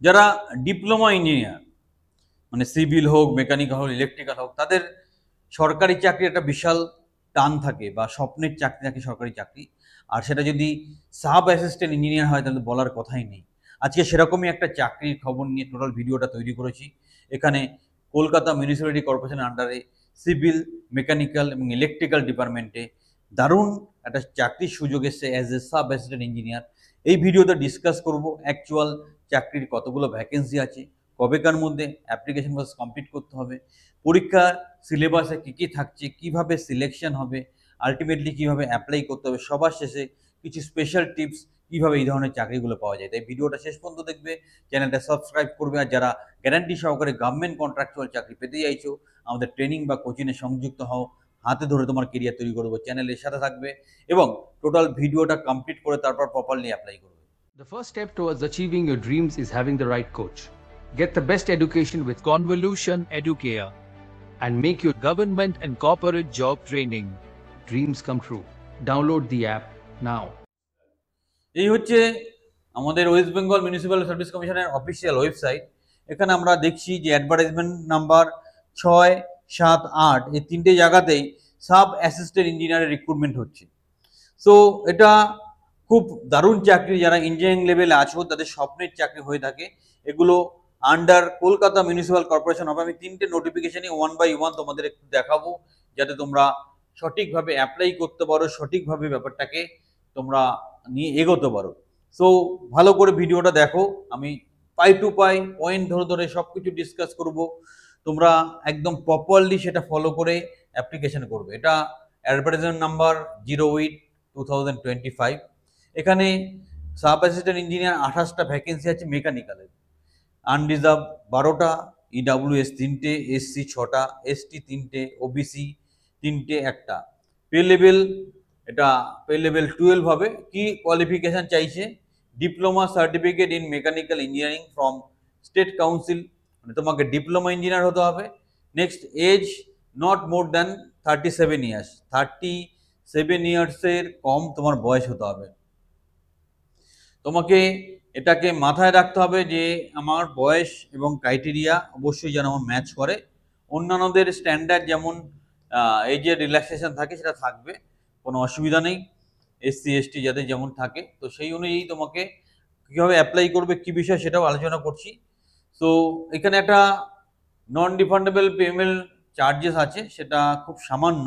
যারা diploma engineer মানে civil হোক, মেকানিক্যাল হোক, ইলেকট্রিক্যাল হোক, তাদের সরকারি চাকরি একটা বিশাল টান থাকে বা স্বপ্নের চাকরি থাকে সরকারি চাকরি। আর সেটা যদি সাব অ্যাসিস্ট্যান্ট ইঞ্জিনিয়ার হয় তাহলে বলার কথাই নেই। আজকে সেরকমই একটা চাকরির খবর নিয়ে টোটাল ভিডিওটা তৈরি করেছি। এখানে কলকাতা মিউনিসিপ্যালিটি কর্পোরেশনের আন্ডারে সিভিল, মেকানিক্যাল এবং ইলেকট্রিক্যাল ডিপার্টমেন্টে দারুণ একটা চাকরির সুযোগ এসছে as a sub assistant engineer. এই ভিডিওতে ডিসকাস করব অ্যাকচুয়াল চাকরির কতগুলো ভ্যাকেন্সি আছে, কবেকার মধ্যে অ্যাপ্লিকেশন প্রসেস কমপ্লিট করতে হবে, পরীক্ষার সিলেবাসে কী কী থাকছে, কিভাবে সিলেকশন হবে, আলটিমেটলি কিভাবে অ্যাপ্লাই করতে হবে, সবার শেষে কিছু স্পেশাল টিপস কিভাবে এই ধরনের চাকরিগুলো পাওয়া যায়। তাই ভিডিওটা শেষ পর্যন্ত দেখবে, চ্যানেলটা সাবস্ক্রাইব করবে। আর যারা গ্যারান্টি সহকারে গভর্নমেন্ট কন্ট্রাকচুয়াল চাকরি পেতে চাইছো, আমাদের ট্রেনিং বা কোচিংয়ে সংযুক্ত হও, হাতে ধরে তোমার কেরিয়ার তৈরি করবো, চ্যানেলের সাথে থাকবে এবং টোটাল ভিডিওটা কমপ্লিট করে তারপর প্রপারলি অ্যাপ্লাই করবে। The first step towards achieving your dreams is having the right coach. Get the best education with Convolution Educare and make your government and corporate job training dreams come true. Download the app now. এই হচ্ছে আমাদের West Bengal municipal service কমিশনের official website. এখানে আমরা দেখছি যে advertisement number 6, 7, 8 এই তিনটে জায়গাতেই সাব অ্যাসিস্ট্যান্ট ইঞ্জিনিয়ারের রিক্রুটমেন্ট হচ্ছে। সো এটা খুব দারুণ চাকরি, যারা ইঞ্জিনিয়ারিং লেভেলে আছো তাদের স্বপ্নের চাকরি হয়ে থাকে। এগুলো আন্ডার কলকাতা মিউনিসিপ্যাল কর্পোরেশন হবে। আমি তিনটে নোটিফিকেশনই ওয়ান বাই ওয়ান তোমাদের একটু দেখাবো, যাতে তোমরা সঠিকভাবে অ্যাপ্লাই করতে পারো, সঠিকভাবে ব্যাপারটাকে তোমরা নিয়ে এগোতে পারো। সো ভালো করে ভিডিওটা দেখো, আমি পাই টু পাই পয়েন্ট ধরে ধরে সব কিছু ডিসকাস করব, তোমরা একদম প্রপারলি সেটা ফলো করে অ্যাপ্লিকেশন করবে। এটা অ্যাডভার্টাইজমেন্ট নাম্বার 08/2025। এখানে সাব অ্যাসিস্ট্যান্ট ইঞ্জিনিয়ার 28টা ভ্যাকেন্সি আছে মেকানিক্যালের, আনরিজার্ভ 12টা, ইডাব্লিউএস 3টে, এসসি 6টা, এসটি 3টে, ওবিসি 3টে, একটা। পে লেভেল, এটা পে লেভেল 12 হবে। কি কোয়ালিফিকেশন চাইছে? Diploma certificate in mechanical engineering from state council, মানে তোমাকে ডিপ্লোমা ইঞ্জিনিয়ার হতে হবে। Next, age not more than 37 years, 37 ইয়ার্সের কম তোমার বয়স হতে হবে। তোমাকে এটাকে মাথায় রাখতে হবে যে আমার বয়স এবং ক্রাইটেরিয়া অবশ্যই যেন আমার ম্যাচ করে। অন্যান্যদের স্ট্যান্ডার্ড যেমন এজের রিল্যাক্সেশন থাকে সেটা থাকবে, কোনো অসুবিধা নেই। এসসি এসটি যাদের যেমন থাকে, তো সেই অনুযায়ী তোমাকে কীভাবে অ্যাপ্লাই করবে কী বিষয় সেটাও আলোচনা করছি। সো এখানে একটা নন রিফান্ডেবল পেমেন্ট চার্জেস আছে, সেটা খুব সামান্য।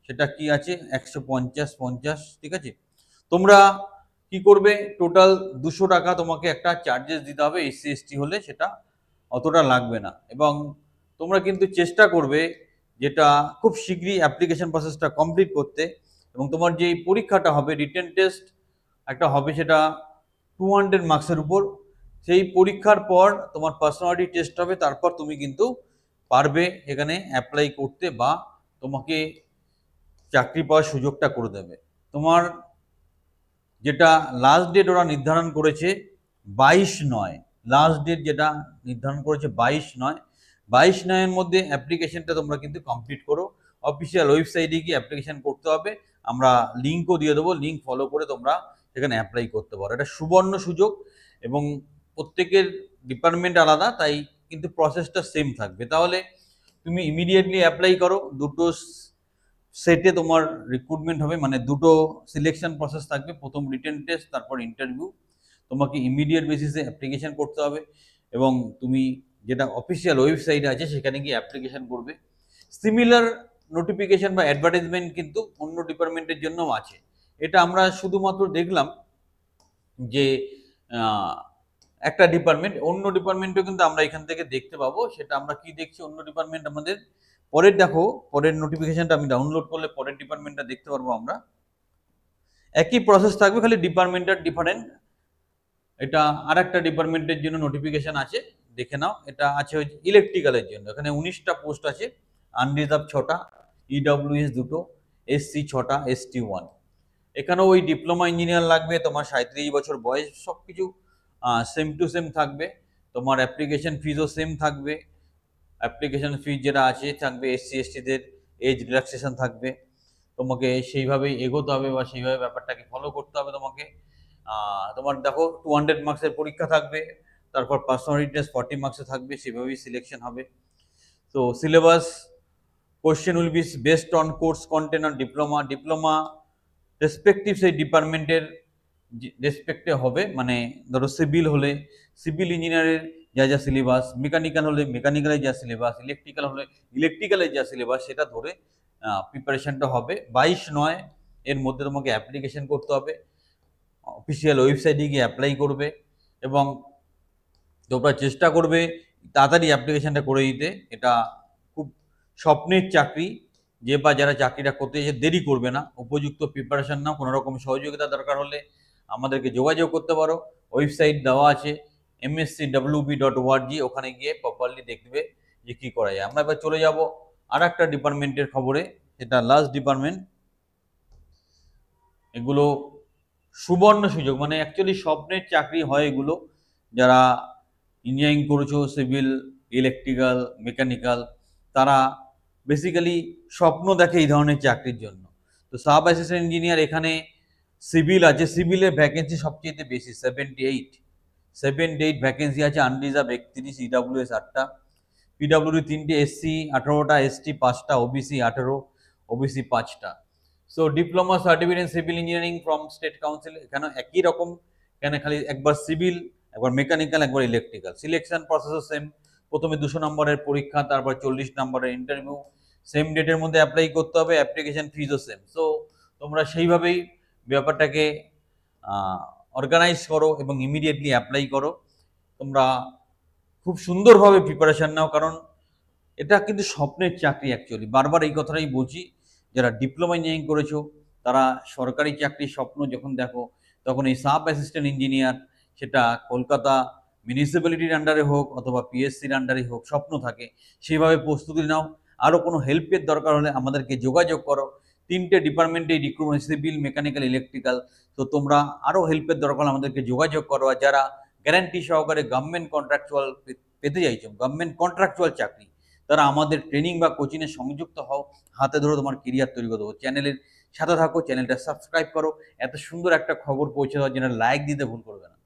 সেটা কি আছে? 150, ঠিক আছে। তোমরা কি করবে, টোটাল 200 টাকা তোমাকে একটা চার্জেস দিতে হবে। এসসি এসটি হলে সেটা অতটা লাগবে না। এবং তোমরা কিন্তু চেষ্টা করবে যেটা খুব শীঘ্রই অ্যাপ্লিকেশন প্রসেসটা কমপ্লিট করতে। এবং তোমার যে পরীক্ষাটা হবে, রিটেন টেস্ট একটা হবে, সেটা 200 মার্কসের উপর। সেই পরীক্ষার পর তোমার পার্সোনালিটি টেস্ট হবে, তারপর তুমি কিন্তু পারবে এখানে অ্যাপ্লাই করতে বা তোমাকে চাকরি পাওয়ার সুযোগটা করে দেবে। তোমার যেটা লাস্ট ডেট ওরা নির্ধারণ করেছে 22/9, লাস্ট ডেট যেটা নির্ধারণ করেছে 22/9, 22/9-এর মধ্যে অ্যাপ্লিকেশনটা তোমরা কিন্তু কমপ্লিট করো। অফিসিয়াল ওয়েবসাইটে গিয়ে অ্যাপ্লিকেশন করতে হবে, আমরা লিঙ্কও দিয়ে দেবো, লিঙ্ক ফলো করে তোমরা সেখানে অ্যাপ্লাই করতে পারো। এটা সুবর্ণ সুযোগ এবং প্রত্যেকের ডিপার্টমেন্ট আলাদা, তাই কিন্তু প্রসেসটা সেম থাকবে। তাহলে তুমি ইমিডিয়েটলি অ্যাপ্লাই করো। দুটো সেটে তোমার রিক্রুটমেন্ট হবে, মানে দুটো সিলেকশন প্রসেস থাকবে, প্রথম রিটেন টেস্ট, তারপর ইন্টারভিউ। তোমাকে ইমিডিয়েট বেসিসে অ্যাপ্লিকেশন করতে হবে এবং তুমি যেটা অফিসিয়াল ওয়েবসাইট আছে সেখানে গিয়ে অ্যাপ্লিকেশন করবে। সিমিলার নোটিফিকেশন বা অ্যাডভার্টাইজমেন্ট কিন্তু অন্য ডিপার্টমেন্টের জন্যও আছে। এটা আমরা শুধুমাত্র দেখলাম যে একটা ডিপার্টমেন্ট, অন্য ডিপার্টমেন্টও কিন্তু আমরা এখান থেকে দেখতে পাবো। সেটা আমরা কি দেখছি, অন্য ডিপার্টমেন্ট আমাদের পরের, দেখো পরের নোটিফিকেশনটা আমি ডাউনলোড করলে পরের ডিপার্টমেন্টটা দেখতে পারবো আমরা। একই প্রসেস থাকবে, খালি ডিপার্টমেন্টটা ডিফারেন্ট। এটা আর একটা ডিপার্টমেন্টের জন্য নোটিফিকেশন আছে, দেখে নাও। এটা আছে হচ্ছে ইলেকট্রিক্যালের জন্য, এখানে 19টা পোস্ট আছে, আনরিজার্ভ 6টা, ইডব্লিউএস 2টো, এসসি 6টা, এসটি 1। এখানেও ওই ডিপ্লোমা ইঞ্জিনিয়ার লাগবে, তোমার 37 বছর বয়স, সব কিছু সেম টু সেম থাকবে। তোমার অ্যাপ্লিকেশন ফিজও সেম থাকবে, অ্যাপ্লিকেশন ফিজ যেটা আছে থাকবে। এসসি এসটিদের এজ রিল্যাক্সেশন থাকবে, তোমাকে সেইভাবেই এগোতে হবে বা সেইভাবে ব্যাপারটাকে ফলো করতে হবে তোমাকে। তোমার দেখো 200 মার্কসের পরীক্ষা থাকবে, তারপর পার্সোনালিটি টেস্ট 40 মার্কসে থাকবে, সেভাবেই সিলেকশন হবে। তো syllabus question will be based on course content on diploma respective সেই ডিপার্টমেন্টের রেসপেক্টে হবে। মানে ধরো সিভিল হলে সিভিল ইঞ্জিনিয়ারের যা যা সিলেবাস, মেকানিক্যাল হলে মেকানিক্যালের যা সিলেবাস, ইলেকট্রিক্যাল হলে ইলেকট্রিক্যালের যা সিলেবাস, সেটা ধরে প্রিপারেশনটা হবে। 22/9 এর মধ্যে তোমাকে অ্যাপ্লিকেশন করতে হবে, অফিসিয়াল ওয়েবসাইটে গিয়ে অ্যাপ্লাই করবে এবং তোমরা চেষ্টা করবে তাড়াতাড়ি অ্যাপ্লিকেশনটা করে দিতে। এটা খুব স্বপ্নের চাকরি, যে বা যারা চাকরিটা করতে এসে দেরি করবে না, উপযুক্ত প্রিপারেশন নাও। কোনো রকম সহযোগিতা দরকার হলে আমাদেরকে যোগাযোগ করতে পারো, ওয়েবসাইট দেওয়া আছে mscwb.org, ওখানে গিয়ে প্রপারলি দেখবে যে কী করা যায়। আমরা এবার চলে যাব আর একটা ডিপার্টমেন্টের খবরে, সেটা লাস্ট ডিপার্টমেন্ট। এগুলো সুবর্ণ সুযোগ, মানে অ্যাকচুয়ালি স্বপ্নের চাকরি হয় এগুলো। যারা ইঞ্জিনিয়ারিং করেছো, সিভিল, ইলেকট্রিক্যাল, মেকানিক্যাল, তারা বেসিক্যালি স্বপ্ন দেখে এই ধরনের চাকরির জন্য। তো সাব অ্যাসিস্ট্যান্ট ইঞ্জিনিয়ার, এখানে সিভিল আছে, সিভিলের ভ্যাকেন্সি সবচেয়ে বেশি, 78 ভ্যাকেন্সি আছে, আনরিজার্ভ 31, ইডাব্লিউএস 8টা, পিডাব্লিউডি 3টে, এসসি 18টা, এসটি 5টা, ওবিসি 18, ওবিসি 5টা। So diploma certificate in civil engineering from state council, এখানে একই রকম, এখানে খালি একবার সিভিল, একবার মেকানিক্যাল, একবার ইলেকট্রিক্যাল। সিলেকশন প্রসেসও সেম, প্রথমে 200 নম্বরের পরীক্ষা, তারপর 40 নম্বরের ইন্টারভিউ, সেম ডেটের মধ্যে অ্যাপ্লাই করতে হবে, অ্যাপ্লিকেশন ফিজও সেম। সো তোমরা সেইভাবেই ব্যাপারটাকে অর্গানাইজ করো এবং ইমিডিয়েটলি অ্যাপ্লাই করো। তোমরা খুব সুন্দরভাবে প্রিপারেশান নাও, কারণ এটা কিন্তু স্বপ্নের চাকরি। অ্যাকচুয়ালি বারবার এই কথাটাই বলছি, যারা ডিপ্লোমা ইঞ্জিনিয়ারিং করেছো তারা সরকারি চাকরির স্বপ্ন যখন দেখো, তখন এই সাব অ্যাসিস্ট্যান্ট ইঞ্জিনিয়ার, সেটা কলকাতা মিউনিসিপ্যালিটির আন্ডারে হোক অথবা পিএসসির আন্ডারে হোক, স্বপ্ন থাকে। সেইভাবে প্রস্তুতি নাও। আরও কোনো হেল্পের দরকার হলে আমাদেরকে যোগাযোগ করো। 3টে ডিপার্টমেন্টে রিক্রুটমেন্ট, সিভিল, মেকানিক্যাল, ইলেকট্রিক্যাল। তো তোমরা আরও হেল্পের দরকার হলে আমাদেরকে যোগাযোগ করো। আর যারা গ্যারান্টি সহকারে গভর্নমেন্ট কন্ট্রাকচুয়াল পেতে চাইছো, গভর্নমেন্ট কন্ট্রাকচুয়াল চাকরি, তারা আমাদের ট্রেনিং বা কোচিংয়ে সংযুক্ত হও, হাতে ধরে তোমার কেরিয়ার তৈরি করে দেবো। চ্যানেলের সাথে থাকো, চ্যানেলটা সাবস্ক্রাইব করো। এত সুন্দর একটা খবর পৌঁছে দেওয়ার জন্য লাইক দিতে ভুল করবে না।